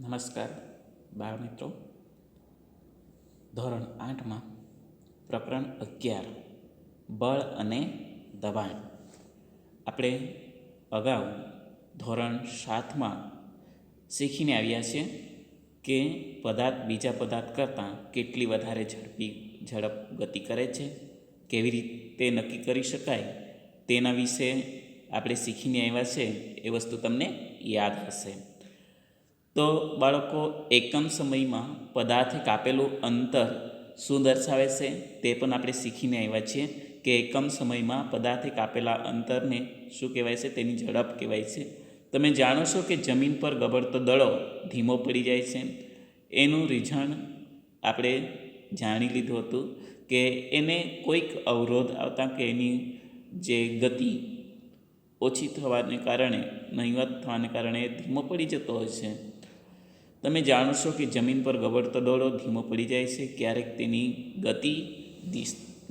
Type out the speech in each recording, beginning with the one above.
નમસ્કાર બાળમિત્રો. ધોરણ 8માં પ્રકરણ 11 બળ અને દબાણ. આપણે અગાઉ ધોરણ 7માં શીખીને આવ્યા છીએ કે પદાર્થ બીજા પદાર્થ કરતાં કેટલી વધારે ઝડપ ગતિ કરે છે, કેવી રીતે નક્કી કરી શકાય તેના વિશે આપણે શીખીને આવ્યા છે. એ વસ્તુ તમને યાદ હશે. તો બાળકો, એકમ સમયમાં પદાર્થે કાપેલું અંતર શું દર્શાવે છે તે પણ આપણે શીખીને આવ્યા છીએ કે એકમ સમયમાં પદાર્થે કાપેલા અંતરને શું કહેવાય છે, તેની ઝડપ કહેવાય છે. તમે જાણો છો કે જમીન પર ગબડતો દડો ધીમો પડી જાય છે. એનું રીઝન આપણે જાણી લીધું હતું કે એને કોઈક અવરોધ આવતા કે એની જે ગતિ ઓછી થવાને કારણે, નહિવત થવાને કારણે ધીમો પડી જતો હોય છે. તમે જાણો છો કે જમીન પર ગબડતો દડો ધીમો પડી જાય છે, ક્યારેક તેની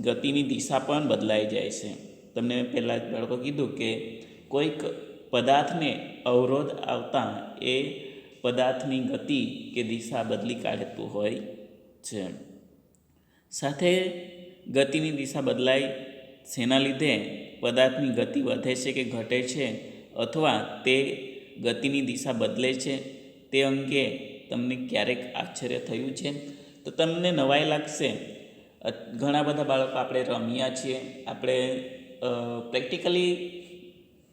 ગતિની દિશા પણ બદલાઈ જાય છે. તમને પહેલાં જ બાળકો કીધું કે કોઈક પદાર્થને અવરોધ આવતા એ પદાર્થની ગતિ કે દિશા બદલી કાઢતું હોય છે. સાથે ગતિની દિશા બદલાય જેના લીધે પદાર્થની ગતિ વધે છે કે ઘટે છે, અથવા તે ગતિની દિશા બદલે છે, તે અંગે તમને ક્યારેક આશ્ચર્ય થયું છે? તો તમને નવાઈ લાગશે. ઘણા બધા બાળકો આપણે રમ્યા છીએ, આપણે પ્રેક્ટિકલી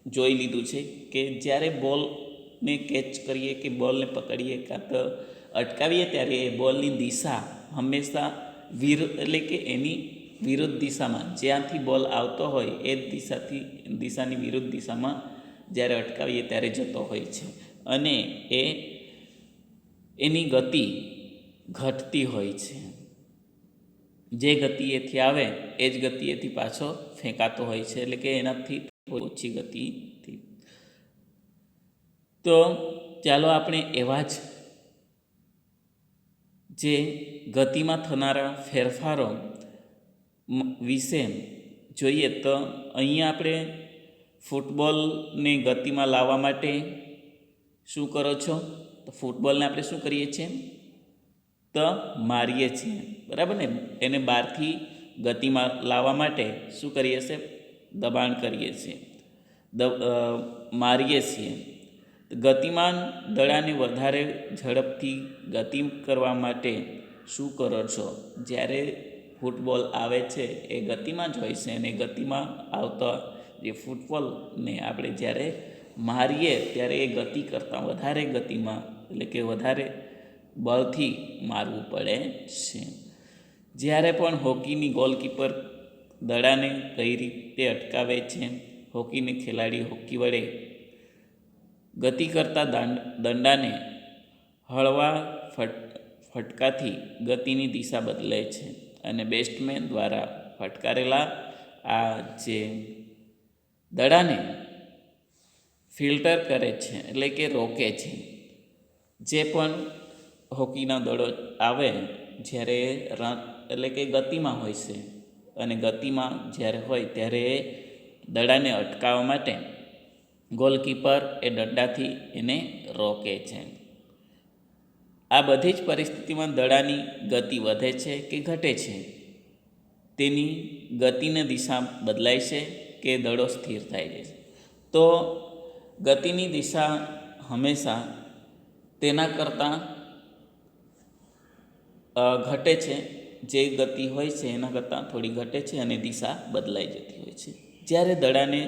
જોઈ લીધું છે કે જ્યારે બોલને કેચ કરીએ કે બોલને પકડીએ કાં તો અટકાવીએ ત્યારે એ બોલની દિશા હંમેશા એટલે કે એની વિરુદ્ધ દિશામાં, જ્યાંથી બોલ આવતો હોય એ દિશાની વિરુદ્ધ દિશામાં જ્યારે અટકાવીએ ત્યારે જતો હોય છે, અને એની ગતિ ઘટતી હોય છે. જે ગતિ એથી આવે એ જ ગતિ એથી પાછો ફેંકાતો હોય છે, એટલે કે એનાથી ઓછી ગતિથી. તો ચાલો આપણે એવા જ જે ગતિમાં થનારા ફેરફારો વિશે જોઈએ. તો અહીંયા આપણે ફૂટબોલને ગતિમાં લાવવા માટે શું કરો છો? તો ફૂટબોલને આપણે શું કરીએ છીએ? તો મારીએ છીએ, બરાબર ને? એને બહારથી ગતિમાં લાવવા માટે શું કરીએ છીએ? દબાણ કરીએ છીએ, મારીએ છીએ. ગતિમાન દડાને વધારે ઝડપથી ગતિ કરવા માટે શું કરો છો? જ્યારે ફૂટબોલ આવે છે એ ગતિમાં જ હોય છે, અને ગતિમાં આવતા જે ફૂટબોલને આપણે જ્યારે મારીએ ત્યારે એ ગતિ કરતાં વધારે ગતિમાં, એટલે કે વધારે બળથી મારવું પડે છે. જ્યારે પણ હોકીની ગોલકીપર દડાને કઈ રીતે અટકાવે છે? હોકીને ખેલાડી હોકી વડે ગતિ કરતા દંડાને હળવા ફટકાથી ગતિની દિશા બદલે છે, અને બેટ્સમેન દ્વારા ફટકારેલા આ જે દડાને ફિલ્ટર કરે છે, એટલે કે રોકે છે. જે પણ હોકીનો દડો આવે જ્યારે એટલે કે ગતિમાં હોય છે, અને ગતિમાં જ્યારે હોય ત્યારે એ દડાને અટકાવવા માટે ગોલકીપર એ દંડાથી એને રોકે છે. આ બધી જ પરિસ્થિતિમાં દડાની ગતિ વધે છે કે ઘટે છે? તેની ગતિની દિશા બદલાય છે કે દડો સ્થિર થાય છે? તો ગતિની દિશા હંમેશા તેના કરતાં ઘટે છે. જે ગતિ હોય છે એના કરતાં થોડી ઘટે છે, અને દિશા બદલાઈ જતી હોય છે. જ્યારે દડાને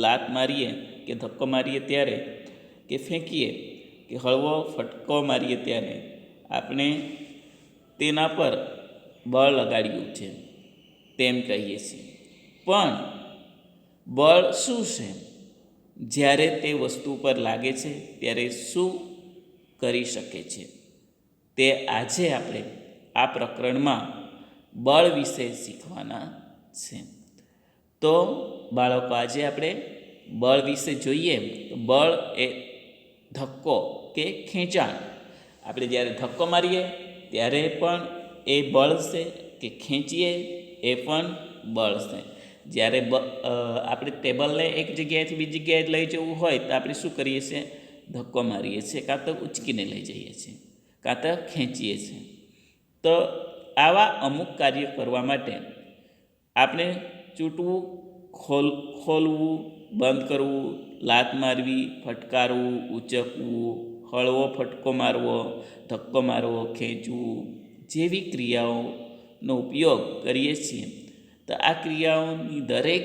લાત મારીએ કે ધક્કો મારીએ ત્યારે, કે ફેંકીએ કે હળવો ફટકો મારીએ ત્યારે આપણે તેના પર બળ લગાડ્યું છે તેમ કહીએ છીએ. પણ બળ શું છે? જ્યારે તે વસ્તુ પર લાગે છે ત્યારે શું કરી શકે છે? તે આજે આપણે આ પ્રકરણમાં બળ વિશે શીખવાના છે. તો બાળકો, આજે આપણે બળ વિશે જોઈએ. બળ એ ધક્કો કે ખેંચાણ. આપણે જ્યારે ધક્કો મારીએ ત્યારે પણ એ બળ છે, કે ખેંચીએ એ પણ બળ છે. જ્યારે આપણે ટેબલને એક જગ્યાએથી બીજી જગ્યાએ લઈ જવું હોય તો આપણે શું કરીએ છીએ? ધક્કો મારીએ છીએ, કાં તો ઉચકીને લઈ જઈએ છીએ, કાં તો ખેંચીએ છીએ. તો આવા અમુક કાર્ય કરવા માટે આપણે ચૂંટવું, ખોલવું, બંધ કરવું, લાત મારવી, ફટકારવું, ઉચકવું, હળવો ફટકો મારવો, ધક્કો મારવો, ખેંચવું જેવી ક્રિયાઓનો ઉપયોગ કરીએ છીએ. તો આ ક્રિયાઓની દરેક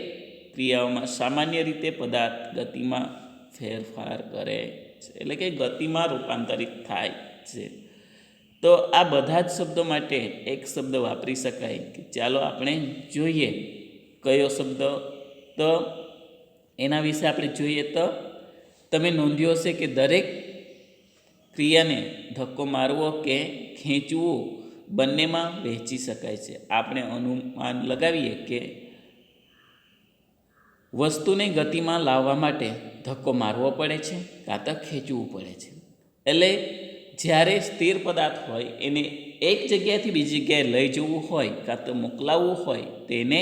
ક્રિયાઓમાં સામાન્ય રીતે પદાર્થ ગતિમાં ફેરફાર કરે છે, એટલે કે ગતિમાં રૂપાંતરિત થાય છે. તો આ બધા જ શબ્દો માટે એક શબ્દ વાપરી શકાય કે ચાલો આપણે જોઈએ કયો શબ્દ. તો એના વિશે આપણે જોઈએ તો તમે નોંધ્યું હશે કે દરેક ક્રિયાને ધક્કો મારવો કે ખેંચવું બંનેમાં વહેંચી શકાય છે. આપણે અનુમાન લગાવીએ કે વસ્તુને ગતિમાં લાવવા માટે ધક્કો મારવો પડે છે કાં તો ખેંચવું પડે છે. એટલે જ્યારે સ્થિર પદાર્થ હોય એને એક જગ્યાએથી બીજી જગ્યાએ લઈ જવું હોય કાં તો મોકલાવવું હોય તેને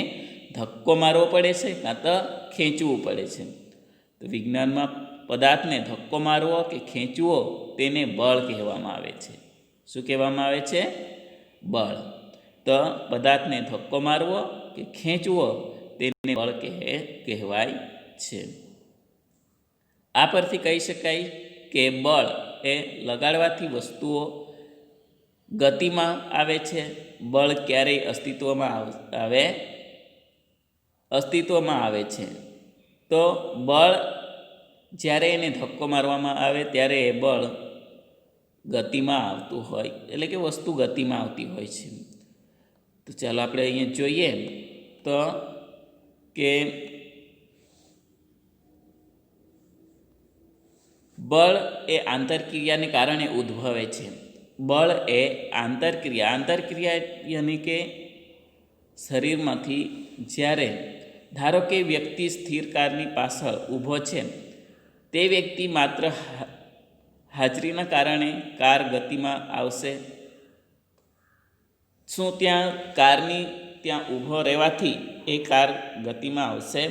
ધક્કો મારવો પડે છે કાં તો ખેંચવું પડે છે. તો વિજ્ઞાનમાં પદાર્થને ધક્કો મારવો કે ખેંચવો તેને બળ કહેવામાં આવે છે. શું કહેવામાં આવે છે? બળ. તો પદાર્થને ધક્કો મારવો કે ખેંચવો તેને બળ કહેવાય છે. આ પરથી કહી શકાય કે બળ એ લગાડવાથી વસ્તુઓ ગતિમાં આવે છે. બળ ક્યારેય અસ્તિત્વમાં આવે છે. તો બળ જ્યારે એને ધક્કો મારવામાં આવે ત્યારે એ બળ ગતિમાં આવતું હોય, એટલે કે વસ્તુ ગતિમાં આવતી હોય છે. તો ચાલો આપણે અહીંયા જોઈએ તો કે બળ એ આંતરક્રિયાને કારણે ઉદ્ભવે છે. બળ એ આંતરક્રિયા યાની કે શરીરમાંથી જ્યારે ધારો કે વ્યક્તિ સ્થિર કારની પાછળ ઊભો છે, તે વ્યક્તિ માત્ર હાજરીના કારણે કાર ગતિમાં આવશે? શું કારની ત્યાં ઊભો રહેવાથી એ કાર ગતિમાં આવશે?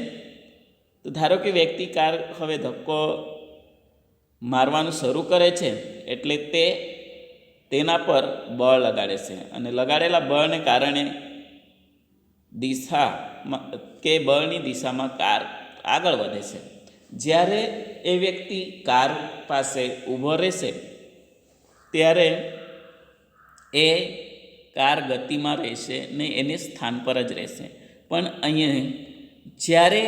તો ધારો કે વ્યક્તિ કાર હવે ધક્કો મારવાનું શરૂ કરે છે એટલે તેના પર બળ લગાડે છે અને લગાડેલા બળને કારણે બળની દિશામાં કાર આગળ વધે છે. જ્યારે એ વ્યક્તિ કાર પાસે ઊભો રહેશે ત્યારે એ કાર ગતિમાં રહેશે નહીં, એને સ્થાન પર જ રહેશે. પણ અહીંયા જ્યારે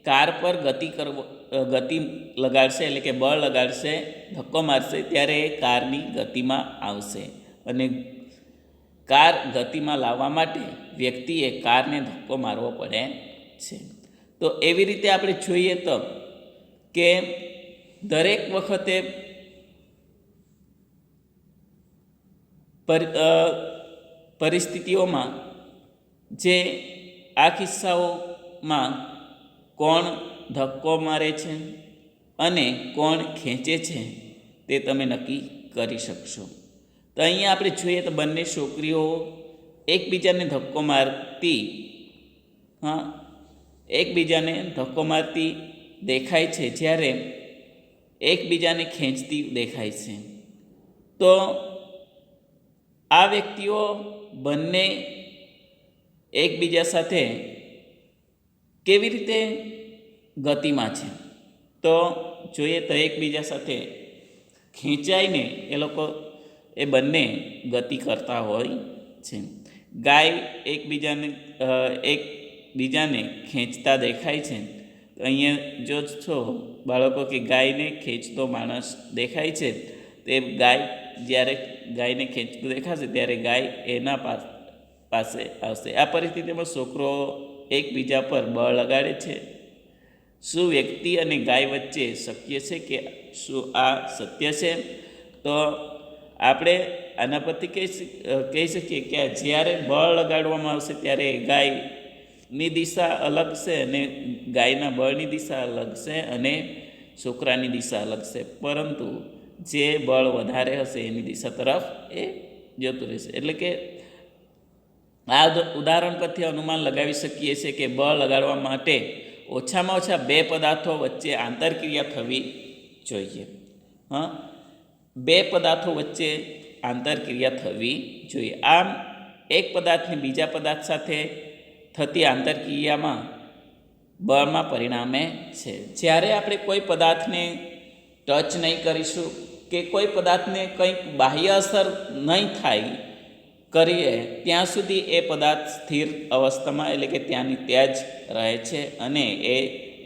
કાર પર ગતિ લગાડશે, એટલે કે બળ લગાડશે, ધક્કો મારશે, ત્યારે એ કારની ગતિમાં આવશે અને કાર ગતિમાં લાવવા માટે વ્યક્તિએ કારને ધક્કો મારવો પડે છે. તો એવી રીતે આપણે જોઈએ તો કે દરેક વખતે પરિસ્થિતિઓમાં જે આ કિસ્સાઓમાં કોણ ધક્કો મારે છે અને કોણ ખેંચે છે તે તમે નક્કી કરી શકશો. તો અહીંયા આપણે જોઈએ તો બંને છોકરીઓ એકબીજાને ધક્કો મારતી દેખાય છે, જ્યારે એકબીજાને ખેંચતી દેખાય છે. તો આ વ્યક્તિઓ બંને એકબીજા સાથે કેવી રીતે ગતિમાં છે? તો જોઈએ તો એકબીજા સાથે ખેંચાઈને એ બંને ગતિ કરતા હોય છે. ગાય એકબીજાને ખેંચતા દેખાય છે. અહીંયા જો છો બાળકો કે ગાયને ખેંચતો માણસ દેખાય છે, તે જ્યારે ગાયને ખેંચતું દેખાશે ત્યારે ગાય એના પાસે આવશે. આ પરિસ્થિતિમાં છોકરો એકબીજા પર બળ લગાડે છે. શું વ્યક્તિ અને ગાય વચ્ચે શક્ય છે કે શું આ સત્ય છે? તો આપણે આના પરથી કહી શકીએ કે જ્યારે બળ લગાડવામાં આવશે ત્યારે ગાયની દિશા અલગ છે અને ગાયના બળની દિશા અલગ છે અને છોકરાની દિશા અલગ છે, પરંતુ જે બળ વધારે હશે એની દિશા તરફ એ જતું રહેશે. એટલે કે આ ઉદાહરણ પરથી અનુમાન લગાવી શકીએ છીએ કે બળ લગાડવા માટે ઓછામાં ઓછા બે પદાર્થો વચ્ચે આંતરક્રિયા થવી જોઈએ. હા, બે પદાર્થો વચ્ચે આંતરક્રિયા થવી જોઈએ. આમ એક પદાર્થને બીજા પદાર્થ સાથે થતી આંતરક્રિયામાં બળમાં પરિણામે છે. જ્યારે આપણે કોઈ પદાર્થને ટચ નહીં કરીશું કે કોઈ પદાર્થને કંઈક બાહ્ય અસર નહીં થાય કરીએ ત્યાં સુધી એ પદાર્થ સ્થિર અવસ્થામાં એટલે કે ત્યાંની ત્યાં જ રહે છે અને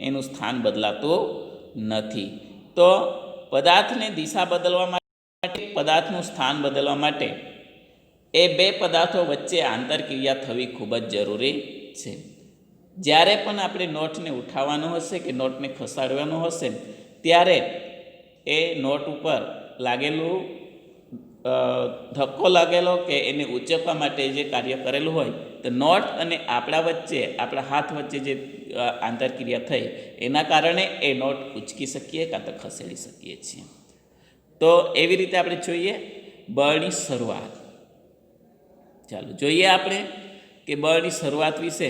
એનું સ્થાન બદલાતું નથી. તો પદાર્થને દિશા બદલવા માટે, પદાર્થનું સ્થાન બદલવા માટે એ બે પદાર્થો વચ્ચે આંતરક્રિયા થવી ખૂબ જ જરૂરી છે. જ્યારે પણ આપણે નોટને ઉઠાવવાનો હશે કે નોટને ખસાડવાનો હશે ત્યારે એ નોટ ઉપર લાગેલું ધક્કો લાગેલો કે એને ઉંચકવા માટે જે કાર્ય કરેલું હોય તો નોટ અને આપણા વચ્ચે, આપણા હાથ વચ્ચે જે આંતરક્રિયા થઈ એના કારણે એ નોટ ઉંચકી શકીએ કાં તો ખસેડી શકીએ છીએ. તો એવી રીતે આપણે જોઈએ બળની શરૂઆત. ચાલો જોઈએ આપણે કે બળની શરૂઆત વિશે,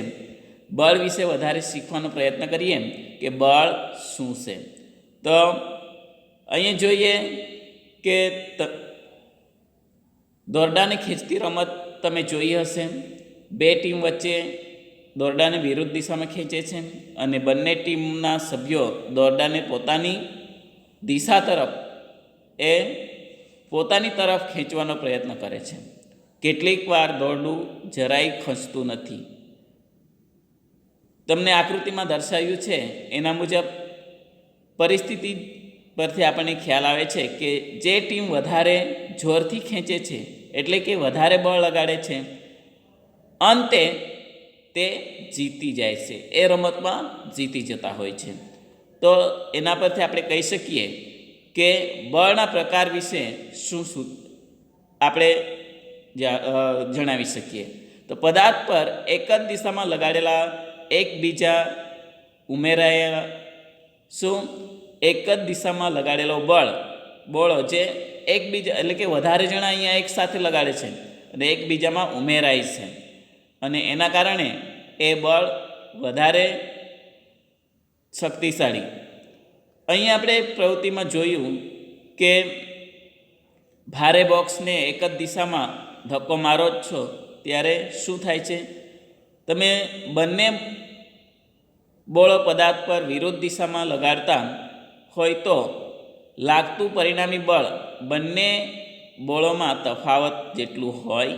બળ વિશે વધારે શીખવાનો પ્રયત્ન કરીએ કે બળ શું છે. તો અહીંયા જોઈએ કે દોરડાને ખેંચતી રમત તમે જોઈ હશે. બે ટીમ વચ્ચે દોરડાને વિરુદ્ધ દિશામાં ખેંચે છે અને બંને ટીમના સભ્યો દોરડાને પોતાની દિશા તરફ પોતાની તરફ ખેંચવાનો પ્રયત્ન કરે છે. કેટલીક વાર દોરડું જરાય ખસતું નથી. તમને આકૃતિમાં દર્શાવ્યું છે એના મુજબ પરિસ્થિતિ પરથી આપણને ખ્યાલ આવે છે કે જે ટીમ વધારે જોરથી ખેંચે છે એટલે કે વધારે બળ લગાડે છે અંતે તે જીતી જાય છે, એ રમતમાં જીતી જતા હોય છે. તો એના પરથી આપણે કહી શકીએ કે બળના પ્રકાર વિશે શું આપણે જણાવી શકીએ. તો પદાર્થ પર એક જ દિશામાં લગાડેલા એકબીજા ઉમેરાયેલા એક જ દિશામાં લગાડેલો બળો જે એકબીજા એટલે કે વધારે જણા અહીંયા એક સાથે લગાડે છે અને એકબીજામાં ઉમેરાય છે અને એના કારણે એ બળ વધારે શક્તિશાળી. અહીંયા આપણે પ્રવૃત્તિમાં જોયું કે ભારે બોક્સને એક જ દિશામાં ધક્કો મારો જ છો ત્યારે શું થાય છે, તમે બંને બોળો પદાર્થ પર વિરુદ્ધ દિશામાં લગાડતા હોય તો લાગતું પરિણામી બળ બંને બોળોમાં તફાવત જેટલું હોય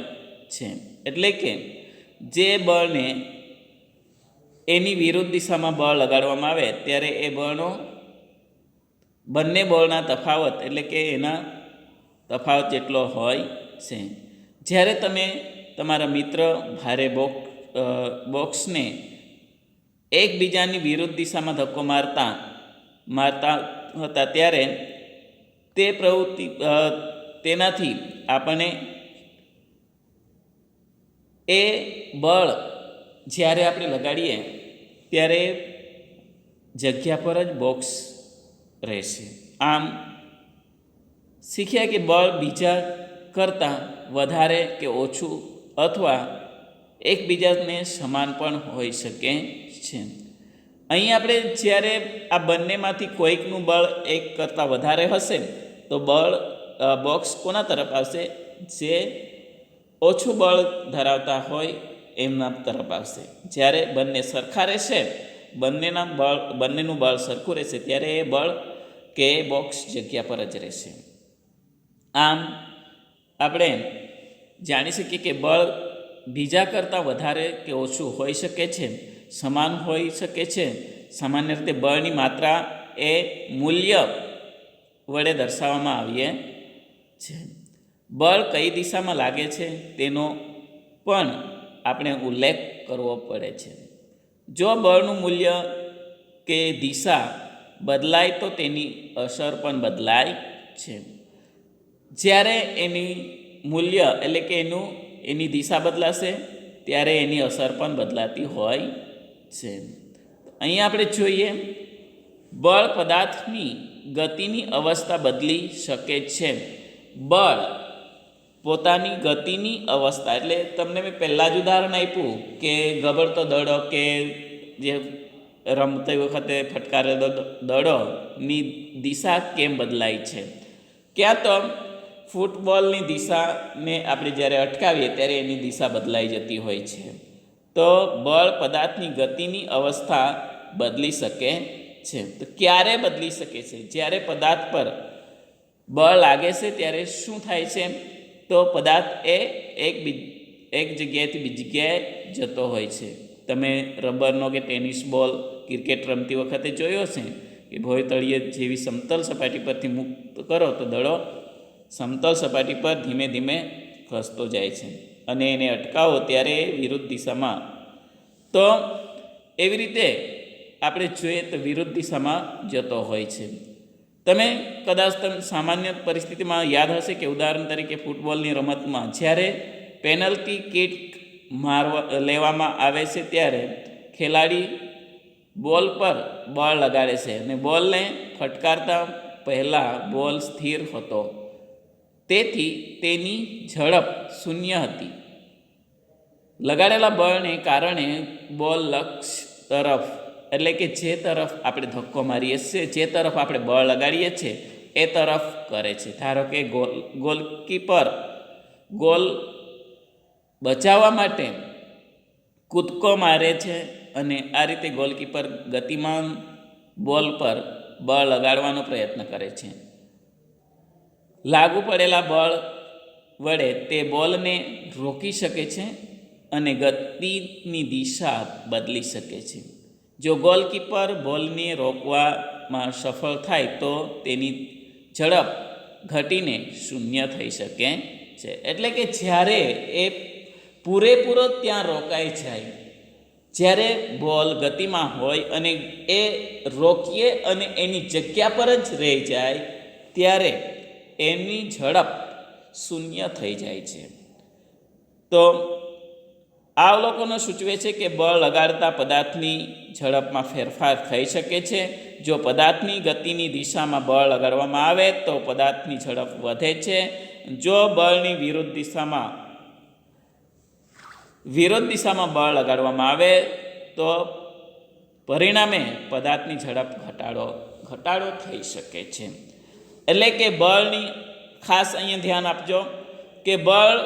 છે. એટલે કે જે બળને એની વિરુદ્ધ દિશામાં બળ લગાડવામાં આવે ત્યારે એ બળનો બંને બળના તફાવત એટલે કે એના તફાવત જેટલો હોય છે. જ્યારે તમે તમારા મિત્ર ભારે બોક્સને એકબીજાની વિરુદ્ધ દિશામાં ધક્કો મારતા હતા ત્યારે તે પ્રવૃત્તિ તેનાથી આપણને એ બળ જ્યારે આપણે લગાડીએ ત્યારે જગ્યા પર જ બોક્સ રહેશે. આમ શીખ્યા કે બળ બીજા કરતાં વધારે કે ઓછું અથવા એકબીજાને સમાન પણ હોઈ શકે છે. અહીં આપણે જ્યારે આ બંનેમાંથી કોઈકનું બળ એક કરતાં વધારે હશે તો બોક્સ કોના તરફ આવશે, જે ઓછું બળ ધરાવતા હોય એમના તરફ આવશે. જ્યારે બંને સરખા રહેશે, બંનેનું બળ સરખું રહેશે ત્યારે એ બળ કે બોક્સ જગ્યા પર જ રહેશે. આમ આપણે જાણી શકીએ કે બળ બીજા કરતાં વધારે કે ઓછું હોઈ શકે છે, સમાન હોઈ શકે છે. સામાન્ય રીતે બળની માત્રા એ મૂલ્ય વડે દર્શાવવામાં આવીએ છે. બળ કઈ દિશામાં લાગે છે તેનો પણ આપણે ઉલ્લેખ કરવો પડે છે. જો બળનું મૂલ્ય કે દિશા બદલાય તો તેની અસર પણ બદલાય છે. જ્યારે એની મૂલ્ય એટલે કે એની દિશા બદલાશે ત્યારે એની અસર પણ બદલાતી હોય છે. અહીંયા આપણે જોઈએ બળ પદાર્થની ગતિની અવસ્થા બદલી શકે છે. બળ પોતાની ગતિની અવસ્થા એટલે તમને મેં પહેલાં જ ઉદાહરણ આપ્યું કે ગબડતો દડો કે જે રમતી વખતે ફટકારેલો દડોની દિશા કેમ બદલાય છે. ક્યાં તો ફૂટબોલની દિશાને આપણે જ્યારે અટકાવીએ ત્યારે એની દિશા બદલાઈ જતી હોય છે. તો બળ પદાર્થની ગતિની અવસ્થા બદલી શકે છે. તો ક્યારે બદલી શકે છે? જ્યારે પદાર્થ પર બળ લાગે છે ત્યારે શું થાય છે? તો પદાર્થ એક જગ્યાએથી બીજી જગ્યાએ જતો હોય છે. તમે રબરનો કે ટેનિસ બોલ ક્રિકેટ રમતી વખતે જોયો છે કે ભોંય તળિયે જેવી સમતલ સપાટી પરથી મુક્ત કરો તો દડો સમતલ સપાટી પર ધીમે ધીમે ખસતો જાય છે અને એને અટકાવો ત્યારે વિરુદ્ધ દિશામાં. તો એવી રીતે આપણે જોઈએ તો વિરુદ્ધ દિશામાં જતો હોય છે. તમે કદાચ સામાન્ય પરિસ્થિતિમાં યાદ હશે કે ઉદાહરણ તરીકે ફૂટબોલની રમતમાં જ્યારે પેનલ્ટી કિક લેવામાં આવે છે ત્યારે ખેલાડી બોલ પર બળ લગાડે છે અને બોલને ફટકારતા પહેલાં બોલ સ્થિર હતો, તેથી તેની ઝડપ શૂન્ય હતી. લગાડેલા બળને કારણે બોલ લક્ષ્ય તરફ, એટલે કે જે તરફ આપણે ધક્કો મારીએ છીએ, જે તરફ આપણે બળ લગાડીએ છીએ એ તરફ કરે છે. ધારો કે ગોલકીપર ગોલ બચાવવા માટે કૂદકો મારે છે અને આ રીતે ગોલકીપર ગતિમાન બોલ પર બળ લગાડવાનો પ્રયત્ન કરે છે. લાગુ પડેલા બળ વડે તે બોલને રોકી શકે છે અને ગતિની દિશા બદલી શકે છે. જો ગોલકીપર બોલને રોકવામાં સફળ થાય તો તેની ઝડપ ઘટીને શૂન્ય થઈ શકે છે. એટલે કે જ્યારે એ પૂરેપૂરો ત્યાં રોકાઈ જાય, જ્યારે બોલ ગતિમાં હોય અને એ રોકીએ અને એની જગ્યા પર જ રહી જાય ત્યારે એની ઝડપ શૂન્ય થઈ જાય છે. તો આ અવલોકનો સૂચવે છે કે બળ લગાડતા પદાર્થની ઝડપમાં ફેરફાર થઈ શકે છે. જો પદાર્થની ગતિની દિશામાં બળ લગાડવામાં આવે તો પદાર્થની ઝડપ વધે છે. જો બળની વિરુદ્ધ દિશામાં બળ લગાડવામાં આવે તો પરિણામે પદાર્થની ઝડપ ઘટાડો થઈ શકે છે. એટલે કે બળની ખાસ અહીંયા ધ્યાન આપજો કે બળ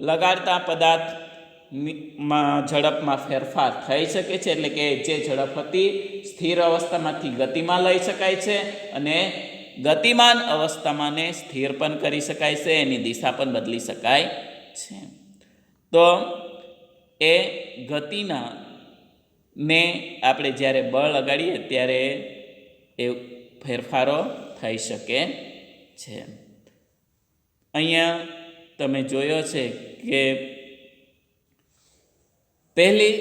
લગાડતા પદાર્થમાં ઝડપમાં ફેરફાર થઈ શકે છે. એટલે કે જે ઝડપ હતી સ્થિર અવસ્થામાંથી ગતિમાં લઈ શકાય છે અને ગતિમાન અવસ્થામાં સ્થિર પણ કરી શકાય છે, એની દિશા પણ બદલી શકાય છે. તો એ ગતિના ને આપણે જ્યારે બળ લગાડીએ ત્યારે એ ફેરફારો થઈ શકે છે. અહીંયા તમે જોયો છે કે પહેલી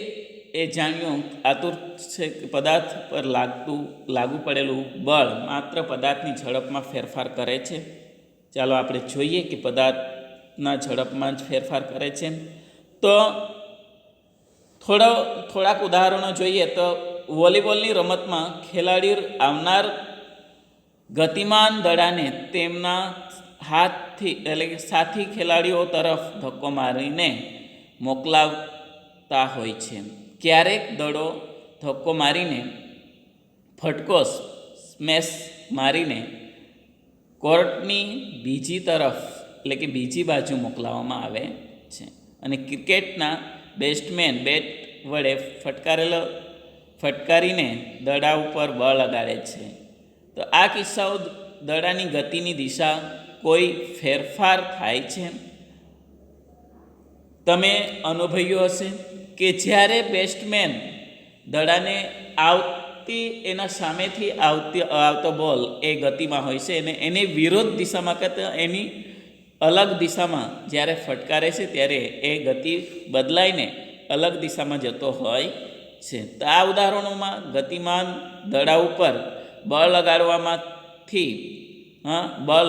એ જાણ્યું આતુર છે કે પદાર્થ પર લાગુ પડેલું બળ માત્ર પદાર્થની ઝડપમાં ફેરફાર કરે છે. ચાલો આપણે જોઈએ કે પદાર્થના ઝડપમાં જ ફેરફાર કરે છે. તો થોડાક ઉદાહરણો જોઈએ તો વોલીબોલની રમતમાં ખેલાડીઓ આવનાર ગતિમાન દડાને તેમના હાથથી, એટલે કે સાથી ખેલાડીઓ તરફ ધક્કો મારીને મોકલાવતા હોય છે. ક્યારેક દડો ધક્કો મારીને ફટકો સ્મેશ મારીને કોર્ટની બીજી તરફ, એટલે કે બીજી બાજુ મોકલાવવામાં આવે છે. અને ક્રિકેટના બેટ્સમેન બેટ વડે ફટકારીને દડા ઉપર બળ લગાડે છે. તો આ કિસ્સાઓ દડાની ગતિની દિશા કોઈ ફેરફાર થાય છે. તમે અનુભવ્યું હશે કે જ્યારે બેટ્સમેન દડાને એના સામેથી આવતો બોલ એ ગતિમાં હોય છે અને એની વિરોધ દિશામાં કરતા એની અલગ દિશામાં જ્યારે ફટકારે છે ત્યારે એ ગતિ બદલાઈને અલગ દિશામાં જતો હોય છે. તો આ ઉદાહરણોમાં ગતિમાન દડા ઉપર બળ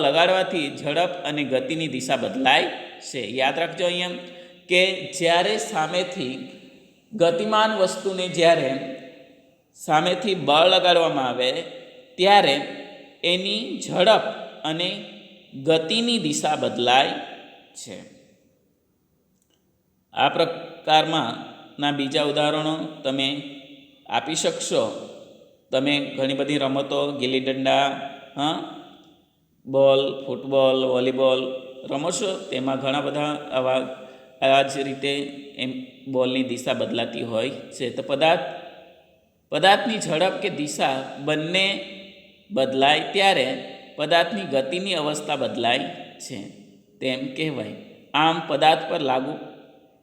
લગાડવાથી ઝડપ અને ગતિની દિશા બદલાય છે. યાદ રાખજો અહીંયા કે જ્યારે સામેથી ગતિમાન વસ્તુને જ્યારે સામેથી બળ લગાડવામાં આવે ત્યારે એની ઝડપ અને ગતિની દિશા બદલાય છે. આ પ્રકારના બીજા ઉદાહરણો તમે આપી શકશો. તમે ઘણી બધી રમતો, ગિલ્લી દંડા, બોલ, ફૂટબોલ, વોલીબોલ રમો છો, તેમાં ઘણા બધા આ જ રીતે એમ બોલની દિશા બદલાતી હોય છે. તો પદાર્થની ઝડપ કે દિશા બંને બદલાય ત્યારે પદાર્થની ગતિની અવસ્થા બદલાય છે તેમ કહેવાય. આમ પદાર્થ પર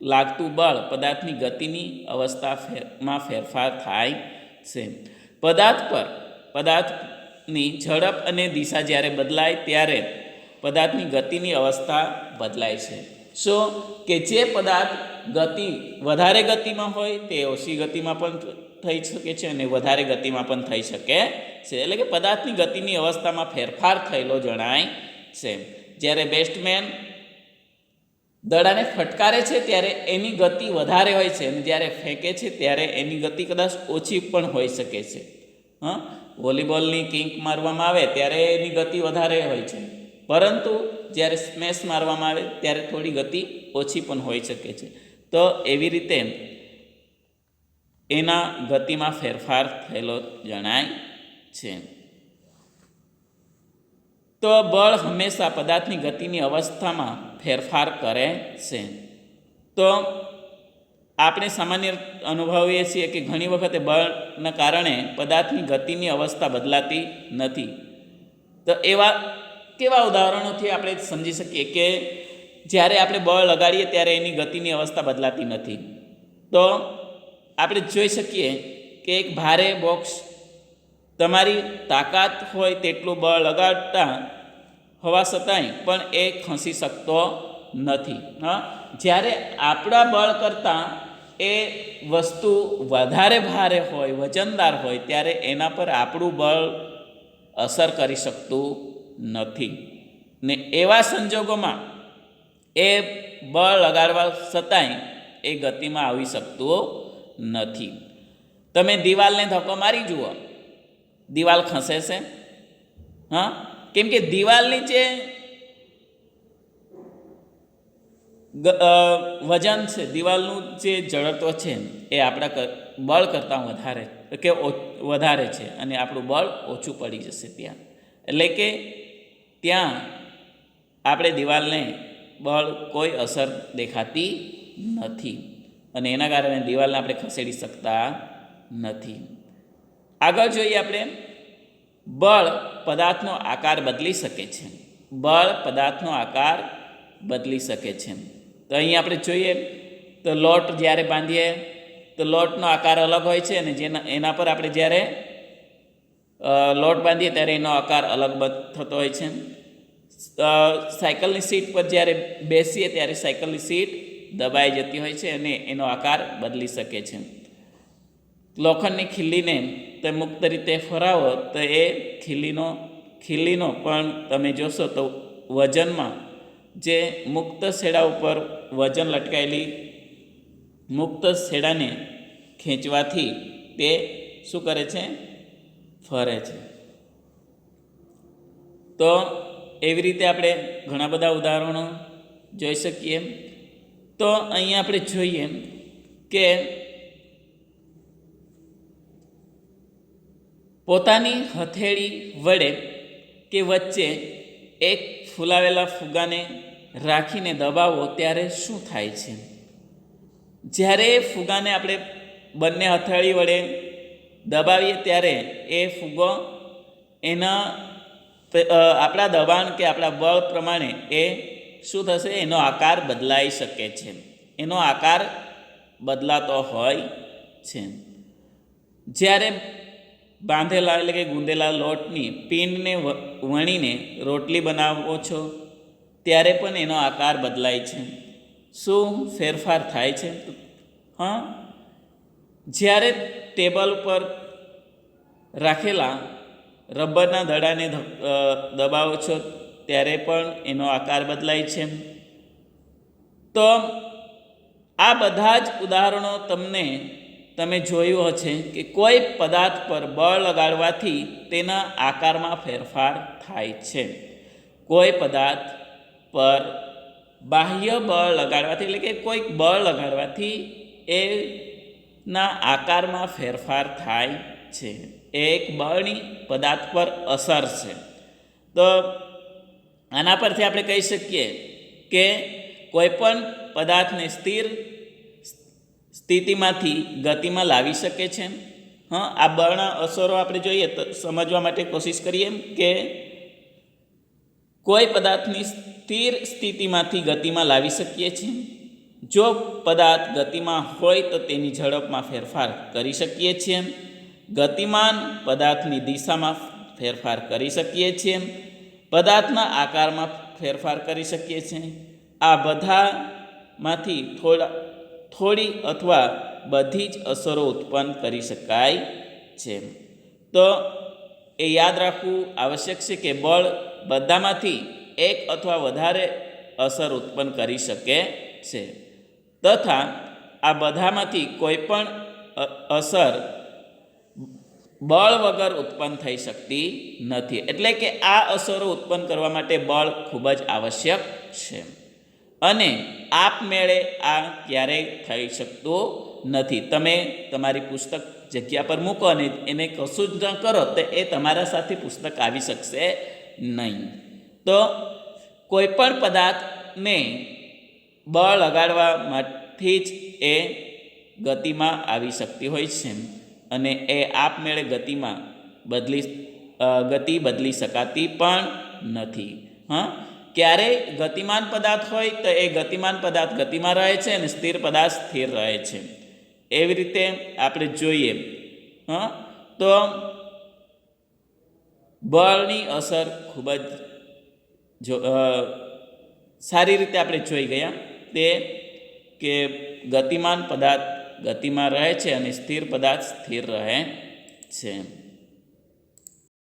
લાગતું બળ પદાર્થની ગતિની અવસ્થામાં ફેરફાર થાય છે. પદાર્થની ઝડપ અને દિશા જ્યારે બદલાય ત્યારે પદાર્થની ગતિની અવસ્થા બદલાય છે. શું કે જે પદાર્થ વધારે ગતિમાં હોય તે ઓછી ગતિમાં પણ થઈ શકે છે અને વધારે ગતિમાં પણ થઈ શકે છે. એટલે કે પદાર્થની ગતિની અવસ્થામાં ફેરફાર થયેલો જણાય છે. જ્યારે બેટ્સમેન દડાને ફટકારે છે ત્યારે એની ગતિ વધારે હોય છે અને જ્યારે ફેંકે છે ત્યારે એની ગતિ કદાચ ઓછી પણ હોઈ શકે છે. વોલીબોલની કિંક મારવામાં આવે ત્યારે એની ગતિ વધારે હોય છે, પરંતુ જ્યારે સ્મેશ મારવામાં આવે ત્યારે થોડી ગતિ ઓછી પણ હોઈ શકે છે. તો એવી રીતે એના ગતિમાં ફેરફાર થયેલો જણાય છે. તો બળ હંમેશા પદાર્થની ગતિની અવસ્થામાં ફેરફાર કરે છે. તો આપણે સામાન્ય અનુભવીએ છીએ કે ઘણી વખતે બળના કારણે પદાર્થની ગતિની અવસ્થા બદલાતી નથી. તો કેવા ઉદાહરણોથી આપણે સમજી શકીએ કે જ્યારે આપણે બળ લગાડીએ ત્યારે એની ગતિની અવસ્થા બદલાતી નથી? તો આપણે જોઈ શકીએ કે એક ભારે બોક્સ તમારી તાકાત હોય તેટલું બળ લગાડતા હોવા છતાંય પણ એ ખસી શકતો નથી. જ્યારે આપણા બળ કરતાં એ વસ્તુ વધારે ભારે હોય, વજનદાર હોય, ત્યારે એના પર આપણું બળ અસર કરી શકતું નથી ને એવા સંજોગોમાં એ બળ લગાડવા છતાંય એ ગતિમાં આવી શકતું નથી. તમે દિવાલને ધક્કો મારી જુઓ, દિવાલ ખસે છે? કેમ કે દિવાલની જે વજન છે, દિવાલનું જે જડત્વ છે એ આપણા બળ કરતાં વધારે છે અને આપણું બળ ઓછું પડી જશે ત્યાં. એટલે કે ત્યાં આપણે દિવાલને બળ કોઈ અસર દેખાતી નથી અને એના કારણે દિવાલને આપણે ખસેડી શકતા નથી. આગળ જોઈએ આપણે, બળ પદાર્થનો આકાર બદલી શકે છે. બળ પદાર્થનો આકાર બદલી શકે છે. તો અહીં આપણે જોઈએ તો લોટ જ્યારે બાંધીએ તો લોટનો આકાર અલગ હોય છે અને એના પર આપણે જ્યારે લોટ બાંધીએ ત્યારે એનો આકાર અલગ થતો હોય છે. સાયકલની સીટ પર જ્યારે બેસીએ ત્યારે સાયકલની સીટ દબાઈ જતી હોય છે અને એનો આકાર બદલી શકે છે. લોખંડની ખીલીને તમે મુક્ત રીતે ફરાવો તો એ ખીલીનો પણ તમે જોશો તો વજનમાં જે મુક્ત છેડા ઉપર વજન લટકાયેલી મુક્ત છેડાને ખેંચવાથી તે શું કરે છે? ફરે છે. તો એવી રીતે આપણે ઘણા બધા ઉદાહરણો જોઈ શકીએ. તો અહીંયા આપણે જોઈએ કે પોતાની હથેળી વડે કે વચ્ચે એક ફૂલાવેલા ફુગ્ગાને રાખીને દબાવો ત્યારે શું થાય છે? જ્યારે ફુગ્ગાને આપણે બંને હથેળી વડે દબાવીએ ત્યારે એ ફુગ્ગો આપણા દબાણ કે આપણા બળ પ્રમાણે એ શું થશે? એનો આકાર બદલાઈ શકે છે. એનો આકાર બદલાતો હોય છે. જ્યારે બાંધેલા એટલે કે ગૂંદેલા લોટની પિંડને વણીને રોટલી બનાવો છો ત્યારે પણ એનો આકાર બદલાય છે. શું ફેરફાર થાય છે? જ્યારે ટેબલ પર રાખેલા રબરના દડાને દબાવો છો ત્યારે પણ એનો આકાર બદલાય છે. તો આ બધા જ ઉદાહરણો તમે જોયું હશે કે કોઈ પદાર્થ પર બળ લગાડવાથી તેના આકારમાં ફેરફાર થાય છે. કોઈ પદાર્થ પર બાહ્ય બળ લગાડવાથી એટલે કે કોઈક બળ લગાડવાથી એના આકારમાં ફેરફાર થાય છે. એક બળની પદાર્થ પર અસર છે. તો આના પરથી આપણે કહી શકીએ કે કોઈ પણ પદાર્થને સ્થિર સ્થિતિમાંથી ગતિમાં લાવી શકે છે. આ બળના અસરો આપણે જોઈએ તો સમજવા માટે કોશિશ કરીએ કે કોઈ પદાર્થની સ્થિર સ્થિતિમાંથી ગતિમાં લાવી શકીએ છીએ. જો પદાર્થ ગતિમાં હોય તો તેની ઝડપમાં ફેરફાર કરી શકીએ છીએ. ગતિમાન પદાર્થની દિશામાં ફેરફાર કરી શકીએ છીએ. પદાર્થના આકારમાં ફેરફાર કરી શકીએ છીએ. આ બધામાંથી થોડી અથવા બધી જ અસરો ઉત્પન્ન કરી શકાય છે. તો એ યાદ રાખવું આવશ્યક છે કે બળ બધામાંથી એક અથવા વધારે અસર ઉત્પન્ન કરી શકે છે તથા આ બધામાંથી કોઈ પણ અસર બળ વગર ઉત્પન્ન થઈ શકતી નથી. એટલે કે આ અસરો ઉત્પન્ન કરવા માટે બળ ખૂબ જ આવશ્યક છે અને આપમેળે આ ક્યારેય થઈ શકતું નથી. તમે તમારી પુસ્તક જગ્યા પર મૂકો અને એને કશું જ ન કરો તો એ તમારા સાથે પુસ્તક આવી શકશે નહીં. તો કોઈ પણ પદાર્થને બળ લગાડવામાંથી જ એ ગતિમાં આવી શકતી હોય છે અને એ આપમેળે ગતિ બદલી શકાતી પણ નથી. ક્યારેય ગતિમાન પદાર્થ હોય તો એ ગતિમાન પદાર્થ ગતિમાં રહે છે અને સ્થિર પદાર્થ સ્થિર રહે છે. એવી રીતે આપણે જોઈએ તો બળની અસર ખૂબ જ સારી રીતે આપણે જોઈ ગયા તે કે ગતિમાન પદાર્થ ગતિમાં રહે છે અને સ્થિર પદાર્થ સ્થિર રહે છે.